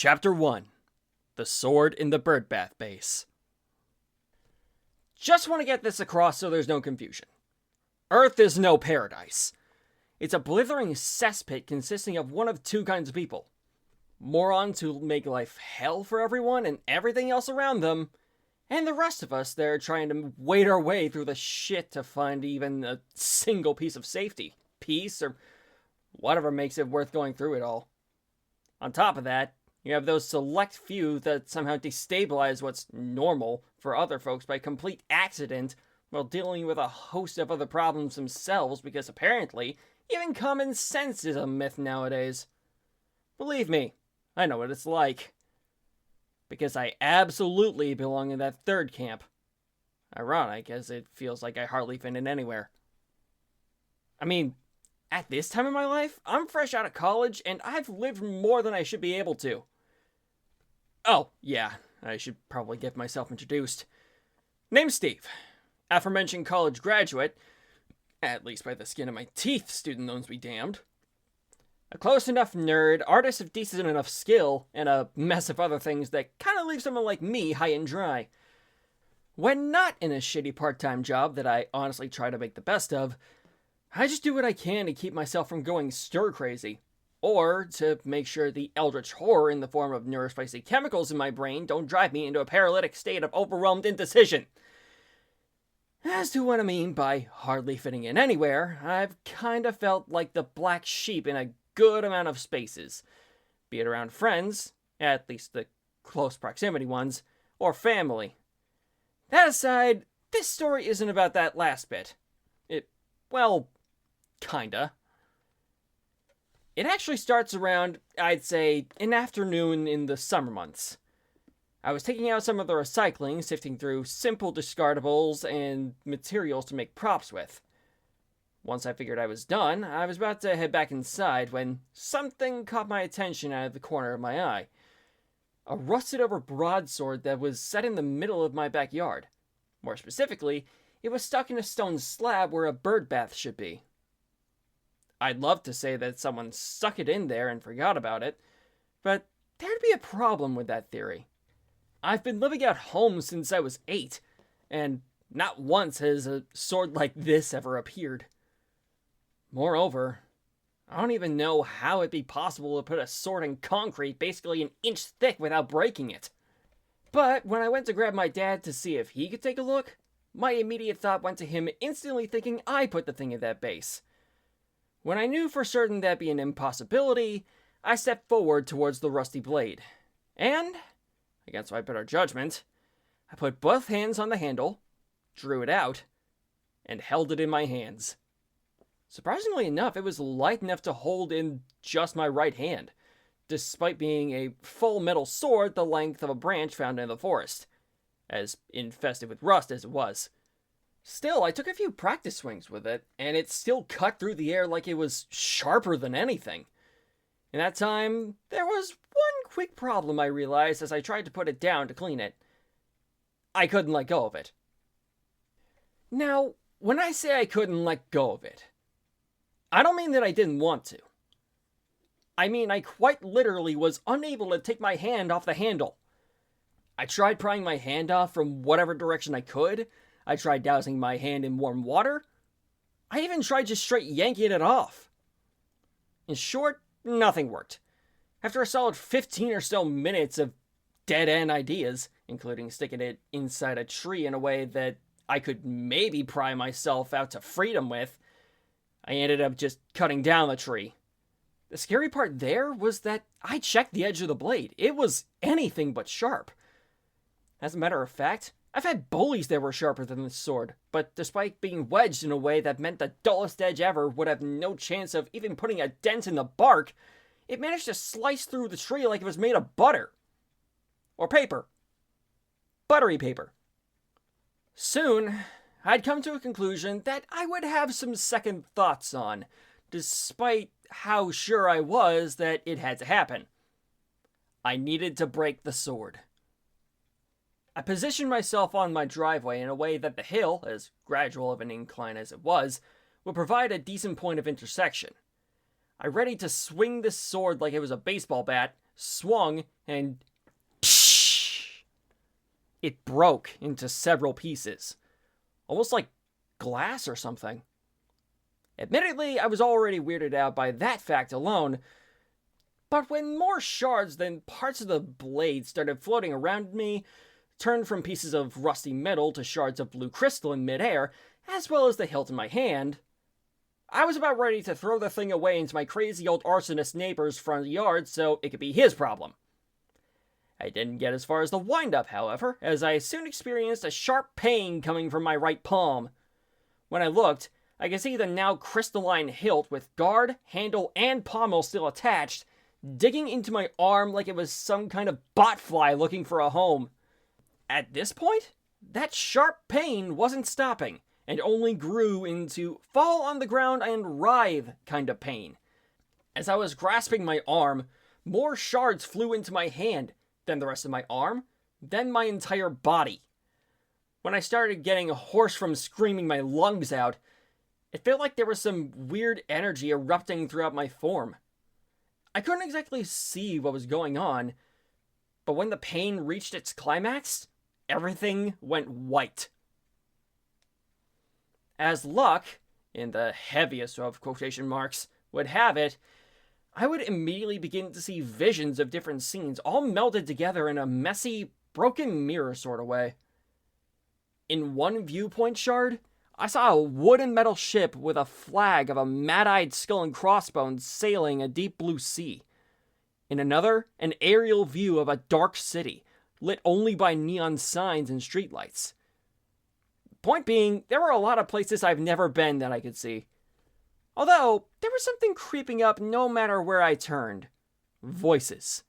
Chapter 1. The Sword in the Birdbath Base. Just want to get this across so there's no confusion. Earth is no paradise. It's a blithering cesspit consisting of one of two kinds of people. Morons who make life hell for everyone and everything else around them, and the rest of us that are trying to wade our way through the shit to find even a single piece of safety, peace, or whatever makes it worth going through it all. On top of that, you have those select few that somehow destabilize what's normal for other folks by complete accident while dealing with a host of other problems themselves because apparently even common sense is a myth nowadays. Believe me, I know what it's like. Because I absolutely belong in that third camp. Ironic, as it feels like I hardly fit in anywhere. I mean, at this time in my life, I'm fresh out of college, and I've lived more than I should be able to. Oh, yeah, I should probably get myself introduced. Name's Steve. Aforementioned college graduate, at least by the skin of my teeth, student loans be damned. A close enough nerd, artist of decent enough skill, and a mess of other things that kind of leave someone like me high and dry. When not in a shitty part-time job that I honestly try to make the best of, I just do what I can to keep myself from going stir-crazy, or to make sure the eldritch horror in the form of neurospicy chemicals in my brain don't drive me into a paralytic state of overwhelmed indecision. As to what I mean by hardly fitting in anywhere, I've kind of felt like the black sheep in a good amount of spaces, be it around friends, at least the close proximity ones, or family. That aside, this story isn't about that last bit. Well, kinda. It actually starts around, I'd say, an afternoon in the summer months. I was taking out some of the recycling, sifting through simple discardables and materials to make props with. Once I figured I was done, I was about to head back inside when something caught my attention out of the corner of my eye. A rusted-over broadsword that was set in the middle of my backyard. More specifically, it was stuck in a stone slab where a birdbath should be. I'd love to say that someone stuck it in there and forgot about it, but there'd be a problem with that theory. I've been living at home since I was 8, and not once has a sword like this ever appeared. Moreover, I don't even know how it'd be possible to put a sword in concrete basically an inch thick without breaking it. But when I went to grab my dad to see if he could take a look, my immediate thought went to him instantly thinking I put the thing in that base. When I knew for certain that'd be an impossibility, I stepped forward towards the rusty blade. And, against my better judgment, I put both hands on the handle, drew it out, and held it in my hands. Surprisingly enough, it was light enough to hold in just my right hand, despite being a full metal sword the length of a branch found in the forest, as infested with rust as it was. Still, I took a few practice swings with it, and it still cut through the air like it was sharper than anything. In that time, there was one quick problem I realized as I tried to put it down to clean it. I couldn't let go of it. Now, when I say I couldn't let go of it, I don't mean that I didn't want to. I mean I quite literally was unable to take my hand off the handle. I tried prying my hand off from whatever direction I could. I tried dousing my hand in warm water. I even tried just straight yanking it off. In short, nothing worked. After a solid 15 or so minutes of dead-end ideas, including sticking it inside a tree in a way that I could maybe pry myself out to freedom with, I ended up just cutting down the tree. The scary part there was that I checked the edge of the blade. It was anything but sharp. As a matter of fact, I've had bullies that were sharper than this sword, but despite being wedged in a way that meant the dullest edge ever would have no chance of even putting a dent in the bark, it managed to slice through the tree like it was made of butter. Or paper. Buttery paper. Soon, I'd come to a conclusion that I would have some second thoughts on, despite how sure I was that it had to happen. I needed to break the sword. I positioned myself on my driveway in a way that the hill, as gradual of an incline as it was, would provide a decent point of intersection. I readied to swing this sword like it was a baseball bat, swung, and it broke into several pieces, almost like glass or something. Admittedly, I was already weirded out by that fact alone, but when more shards than parts of the blade started floating around me, turned from pieces of rusty metal to shards of blue crystal in midair, as well as the hilt in my hand, I was about ready to throw the thing away into my crazy old arsonist neighbor's front yard so it could be his problem. I didn't get as far as the wind-up, however, as I soon experienced a sharp pain coming from my right palm. When I looked, I could see the now crystalline hilt with guard, handle, and pommel still attached, digging into my arm like it was some kind of botfly looking for a home. At this point, that sharp pain wasn't stopping, and only grew into fall on the ground and writhe kind of pain. As I was grasping my arm, more shards flew into my hand, then the rest of my arm, then my entire body. When I started getting hoarse from screaming my lungs out, it felt like there was some weird energy erupting throughout my form. I couldn't exactly see what was going on, but when the pain reached its climax, everything went white. As luck, in the heaviest of quotation marks, would have it, I would immediately begin to see visions of different scenes, all melded together in a messy, broken mirror sort of way. In one viewpoint shard, I saw a wood and metal ship with a flag of a mad-eyed skull and crossbones sailing a deep blue sea. In another, an aerial view of a dark city, lit only by neon signs and streetlights. Point being, there were a lot of places I've never been that I could see. Although, there was something creeping up no matter where I turned. Voices.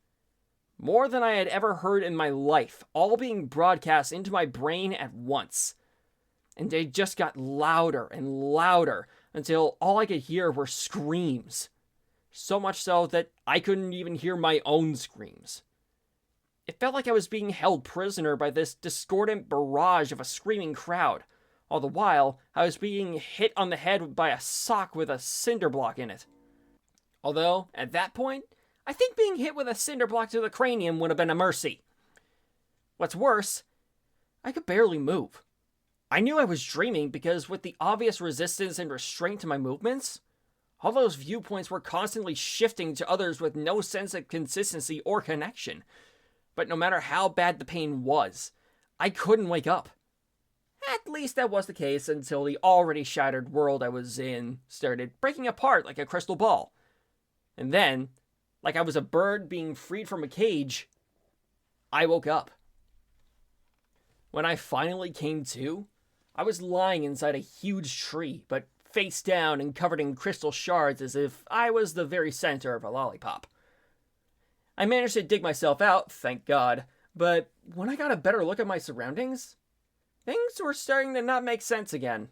More than I had ever heard in my life, all being broadcast into my brain at once. And they just got louder and louder until all I could hear were screams. So much so that I couldn't even hear my own screams. It felt like I was being held prisoner by this discordant barrage of a screaming crowd. All the while, I was being hit on the head by a sock with a cinder block in it. Although, at that point, I think being hit with a cinder block to the cranium would have been a mercy. What's worse, I could barely move. I knew I was dreaming because with the obvious resistance and restraint to my movements, all those viewpoints were constantly shifting to others with no sense of consistency or connection. But no matter how bad the pain was, I couldn't wake up. At least that was the case until the already shattered world I was in started breaking apart like a crystal ball. And then, like I was a bird being freed from a cage, I woke up. When I finally came to, I was lying inside a huge tree, but face down and covered in crystal shards as if I was the very center of a lollipop. I managed to dig myself out, thank God, but when I got a better look at my surroundings, things were starting to not make sense again.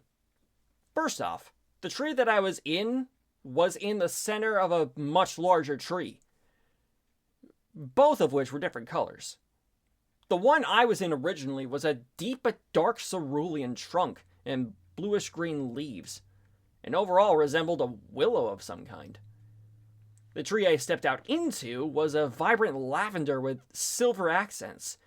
First off, the tree that I was in the center of a much larger tree, both of which were different colors. The one I was in originally was a deep but dark cerulean trunk and bluish-green leaves, and overall resembled a willow of some kind. The tree I stepped out into was a vibrant lavender with silver accents,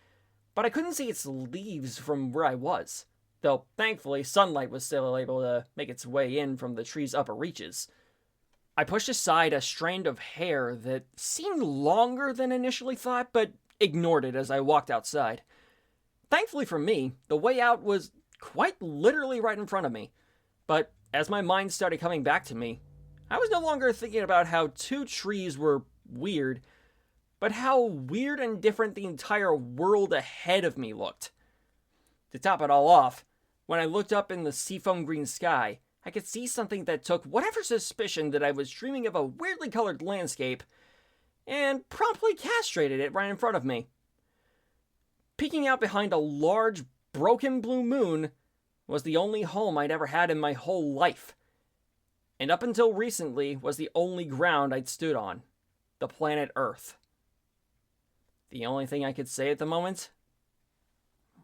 but I couldn't see its leaves from where I was, though thankfully sunlight was still able to make its way in from the tree's upper reaches. I pushed aside a strand of hair that seemed longer than initially thought, but ignored it as I walked outside. Thankfully for me, the way out was quite literally right in front of me, but as my mind started coming back to me, I was no longer thinking about how two trees were weird, but how weird and different the entire world ahead of me looked. To top it all off, when I looked up in the seafoam green sky, I could see something that took whatever suspicion that I was dreaming of a weirdly colored landscape and promptly castrated it right in front of me. Peeking out behind a large, broken blue moon was the only home I'd ever had in my whole life, and up until recently was the only ground I'd stood on, the planet Earth. The only thing I could say at the moment?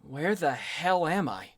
Where the hell am I?